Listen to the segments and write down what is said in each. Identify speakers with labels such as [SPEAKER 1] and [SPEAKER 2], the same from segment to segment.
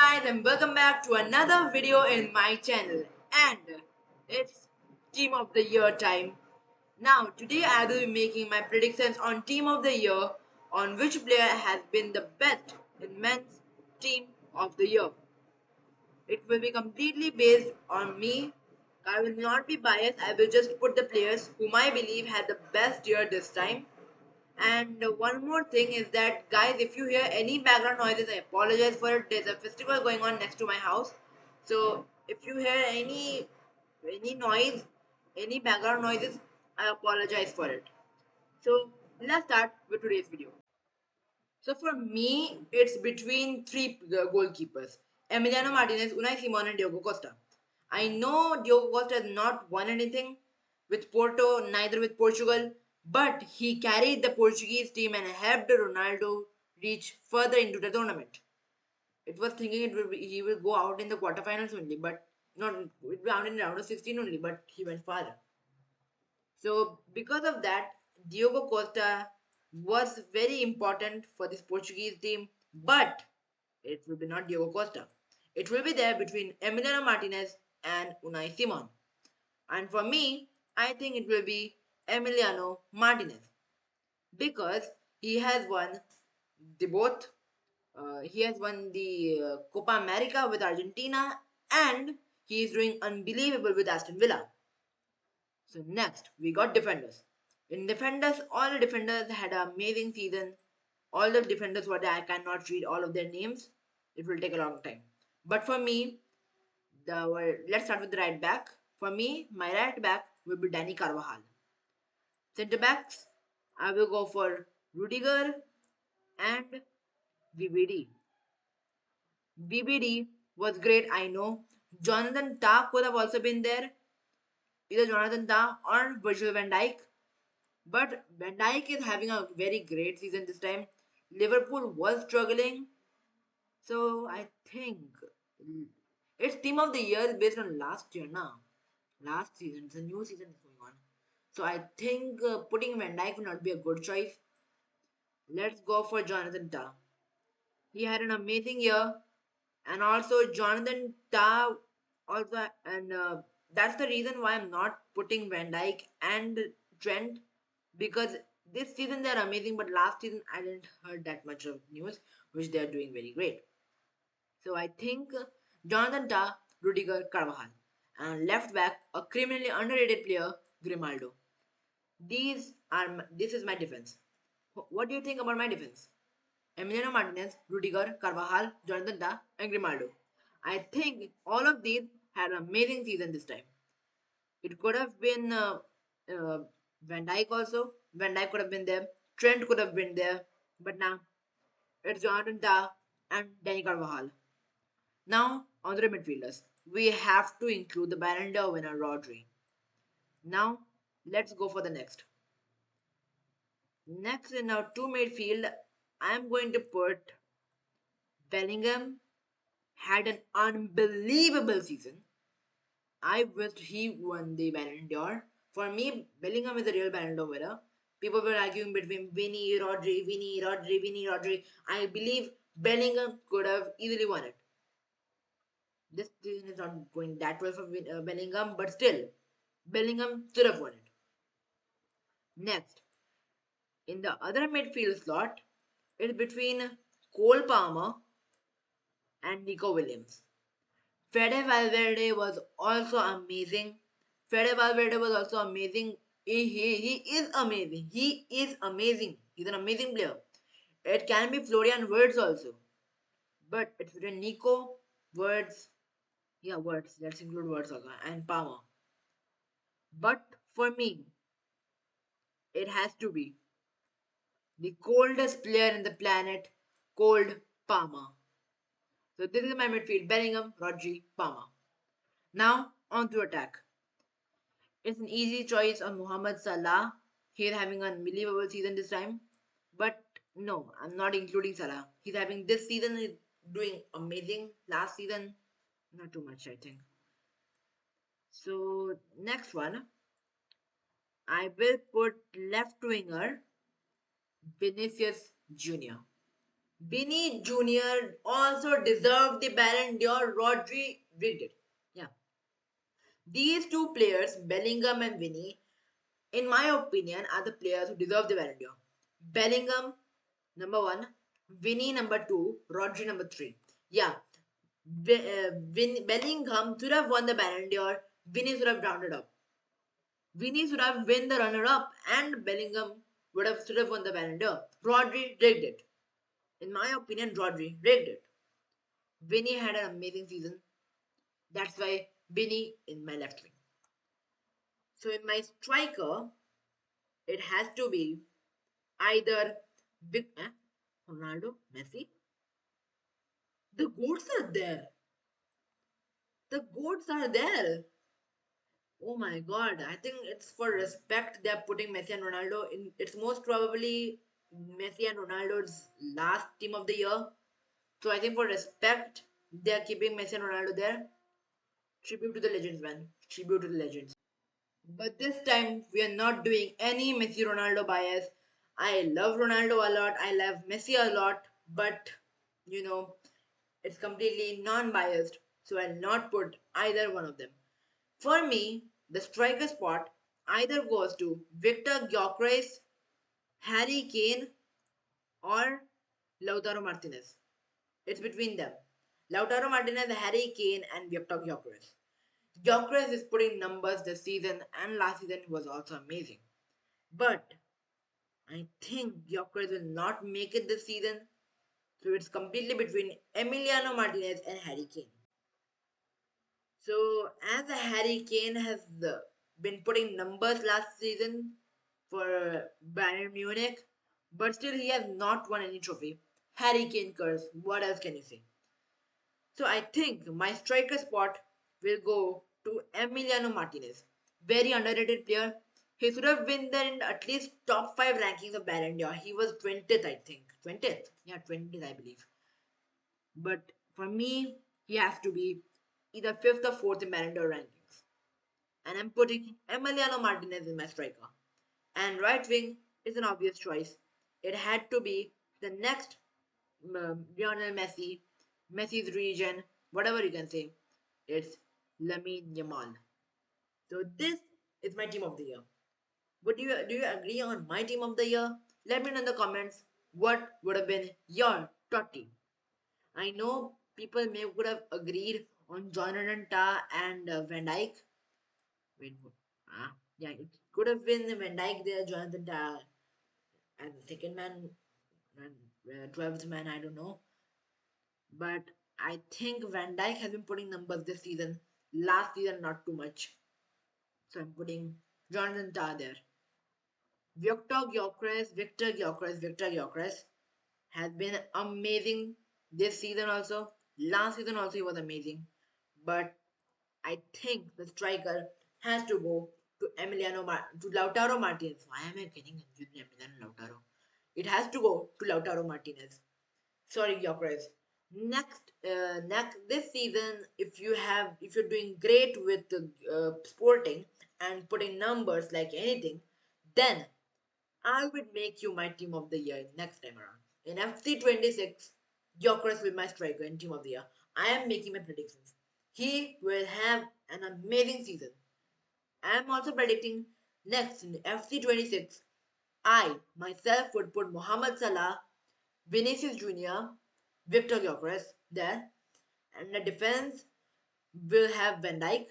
[SPEAKER 1] guys and welcome back to another video in my channel, and it's team of the year time. Now today I will be making my predictions on team of the year, on which player has been the best in men's team of the year. It will be completely based on me. I will not be biased. I will just put the players whom I believe had the best year this time. And one more thing is that, guys, if you hear any background noises, I apologize for it. There's a festival going on next to my house, so if you hear any noise, any background noises, I apologize for it. So let's start with today's video. So for me, it's between three goalkeepers: Emiliano Martinez, Unai Simon, and Diogo Costa. I know Diogo Costa has not won anything with Porto, neither with Portugal, but he carried the Portuguese team and helped Ronaldo reach further into the tournament. It was thinking he will go out in the quarterfinals only, but not it will be out in round of 16 only, but he went farther. So because of that, Diogo Costa was very important for this Portuguese team, but it will be not Diogo Costa. It will be there between Emiliano Martinez and Unai Simon. And for me, I think it will be Emiliano Martinez because he has won the both. He has won the Copa America with Argentina, and he is doing unbelievable with Aston Villa. So next, we got defenders. In defenders, all the defenders had an amazing season. All the defenders were there. I cannot read all of their names. It will take a long time. But for me, let's start with the right back. For me, my right back will be Danny Carvajal. Centre backs, I will go for Rudiger and VBD. VBD was great, I know. Jonathan Tah could have also been there. Either Jonathan Tah or Virgil van Dijk. But Van Dijk is having a very great season this time. Liverpool was struggling. So I think it's team of the year based on last year now. Last season, it's a new season is going on. So I think putting Van Dijk will not be a good choice. Let's go for Jonathan Tah. He had an amazing year, and also Jonathan Tah also, and that's the reason why I'm not putting Van Dijk and Trent, because this season they're amazing, but last season I didn't heard that much of news, which they're doing very great. So I think Jonathan Tah, Rudiger, Carvajal, and left back a criminally underrated player, Grimaldo. This is my defense. What do you think about my defense? Emiliano Martinez, Rudiger, Carvajal, Jonathan Tah, and Grimaldo. I think all of these had an amazing season this time. It could have been uh, Van Dijk also. Van Dijk could have been there. Trent could have been there. But now it's Jonathan Tah and Danny Carvajal. Now on the midfielders, we have to include the Ballon d'Or winner Rodri. Now let's go for the next. Next in our two midfield, I'm going to put Bellingham. Had an unbelievable season. I wished he won the Ballon d'Or. For me, Bellingham is a real Ballon d'Or winner. People were arguing between Vinny, Rodri, Vinny, Rodri, Vinny, Rodri. I believe Bellingham could have easily won it. This season is not going that well for Bellingham, but still, Bellingham should have won it. Next, in the other midfield slot, it's between Cole Palmer and Nico Williams. Fede Valverde was also amazing. Fede Valverde was also amazing. He is amazing. He is amazing. He's an amazing player. It can be Florian Wirtz also. But it's between Nico, Wirtz, yeah, Wirtz, let's include Wirtz also, and Palmer. But for me, it has to be the coldest player in the planet, Cold Palmer. So this is my midfield: Bellingham, Rodri, Palmer. Now on to attack. It's an easy choice on Mohamed Salah. He's having an unbelievable season this time. But no, I'm not including Salah. He's having this season, he's doing amazing. Last season, not too much, I think. So next one, I will put left winger Vinicius Junior. Vinny Jr. also deserved the Ballon d'Or. Rodri rigged it. Yeah. These two players, Bellingham and Vinny, in my opinion, are the players who deserve the Ballon d'Or. Bellingham, number one. Vinny, number two. Rodri, number three. Yeah. Bellingham should have won the Ballon d'Or. Vinny should have rounded up. Vinny should have won the runner-up, and Bellingham should have won the Ballon d'Or. Rodri rigged it. In my opinion, Rodri rigged it. Vinny had an amazing season. That's why Vinny in my left wing. So in my striker, it has to be either Ronaldo, Messi. The goats are there. The goats are there. Oh my god, I think it's for respect they're putting Messi and Ronaldo in. It's most probably Messi and Ronaldo's last team of the year. So I think for respect, they're keeping Messi and Ronaldo there. Tribute to the legends, man. Tribute to the legends. But this time, we are not doing any Messi Ronaldo bias. I love Ronaldo a lot. I love Messi a lot. But, you know, it's completely non biased. So I'll not put either one of them. For me, the striker spot either goes to Victor Gyökeres, Harry Kane, or Lautaro Martinez. It's between them. Lautaro Martinez, Harry Kane, and Victor Gyökeres. Gyökeres is putting numbers this season, and last season was also amazing. But I think Gyökeres will not make it this season, so it's completely between Emiliano Martinez and Harry Kane. So as Harry Kane has been putting numbers last season for Bayern Munich, but still he has not won any trophy. Harry Kane curse. What else can you say? So I think my striker spot will go to Emiliano Martinez. Very underrated player. He should have been there in at least top 5 rankings of Ballon d'Or. He was 20th, I think. 20th? Yeah, 20th, I believe. But for me, he has to be either 5th or 4th in Ballon d'Or rankings. And I'm putting Emiliano Martinez in my striker. And right wing is an obvious choice. It had to be the next Lionel Messi, Messi's region, whatever you can say. It's Lamine Yamal. So this is my team of the year. Would you do you agree on my team of the year? Let me know in the comments what would have been your top team. I know people may would have agreed on Jonathan Tah and Van Dijk. Wait, yeah, it could have been Van Dijk there, Jonathan Tah, and the second man, and 12th man, I don't know. But I think Van Dijk has been putting numbers this season. Last season, not too much. So I'm putting Jonathan Tah there. Victor Gyökeres has been amazing this season also. Last season also he was amazing. But I think the striker has to go to to Lautaro Martinez. Why am I getting confused with Emiliano Lautaro? It has to go to Lautaro Martinez. Sorry, Gyökeres. Next this season, if you're doing great with sporting and putting numbers like anything, then I would make you my team of the year next time around. In FC26, Gyökeres will be my striker in team of the year. I am making my predictions. He will have an amazing season. I am also predicting next in FC26. I myself would put Mohamed Salah, Vinicius Jr., Victor Gyökeres there, and the defense will have Van Dijk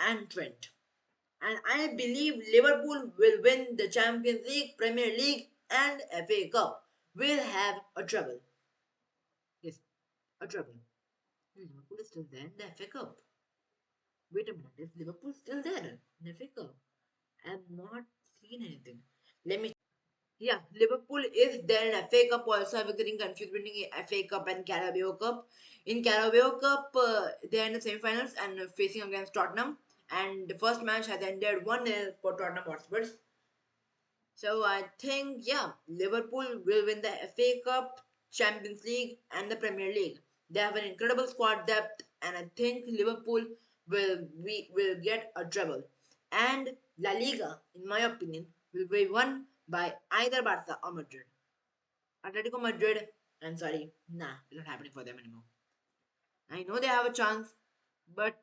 [SPEAKER 1] and Trent. And I believe Liverpool will win the Champions League, Premier League, and FA Cup. Will have a treble. Yes, a treble. Liverpool is still there in the FA Cup. Wait a minute, is Liverpool still there in the FA Cup? I have not seen anything. Let me. Yeah, Liverpool is there in FA Cup also. I was getting confused between FA Cup and Carabao Cup. In Carabao Cup, they are in the semi-finals and facing against Tottenham. And the first match has ended 1-0 for Tottenham Hotspurs. So I think, yeah, Liverpool will win the FA Cup, Champions League, and the Premier League. They have an incredible squad depth, and I think Liverpool will get a treble. And La Liga, in my opinion, will be won by either Barca or Madrid. Atletico Madrid And sorry, nah, it's not happening for them anymore. I know they have a chance, but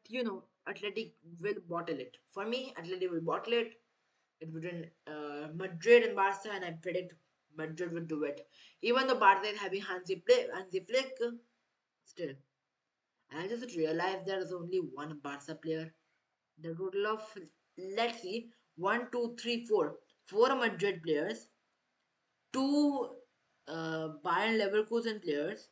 [SPEAKER 1] Athletic will bottle it. For me, Athletic will bottle it. It between Madrid and Barca, and I predict Madrid will do it. Even though Barca is having Hansi Flick, still. I just realized there is only one Barca player. The total of, let's see, one, two, three, four. Four Madrid players, two Bayern Leverkusen players,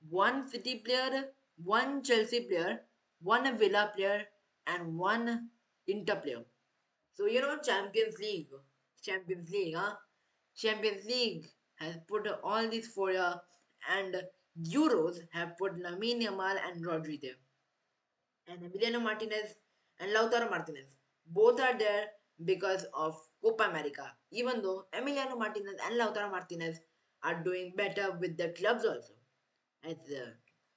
[SPEAKER 1] one City player, one Chelsea player, one Villa player, and one Inter player. So Champions League, huh? Champions League has put all these four here, and Euros have put Lamine Yamal and Rodri there, and Emiliano Martinez and Lautaro Martinez. Both are there because of Copa America. Even though Emiliano Martinez and Lautaro Martinez are doing better with their clubs also, as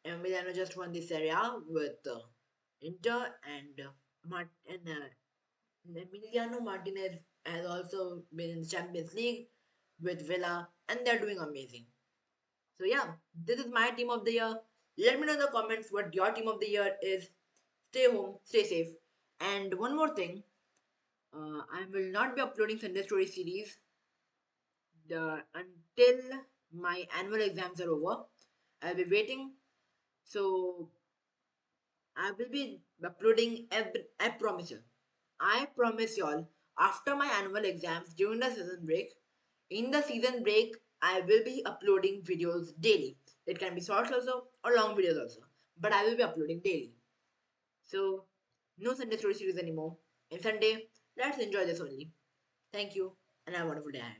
[SPEAKER 1] Emiliano just won the Serie A with Inter, and Emiliano Martinez has also been in the Champions League with Villa, and they're doing amazing. So yeah, this is my team of the year. Let me know in the comments what your team of the year is. Stay home, stay safe. And one more thing, I will not be uploading Sunday Story series until my annual exams are over. I'll be waiting. So I will be uploading I promise you. I promise y'all, after my annual exams during the season break, in the season break, I will be uploading videos daily. It can be shorts also or long videos also, but I will be uploading daily. So, no Sunday Story series anymore. In Sunday, let's enjoy this only. Thank you, and have a wonderful day ahead.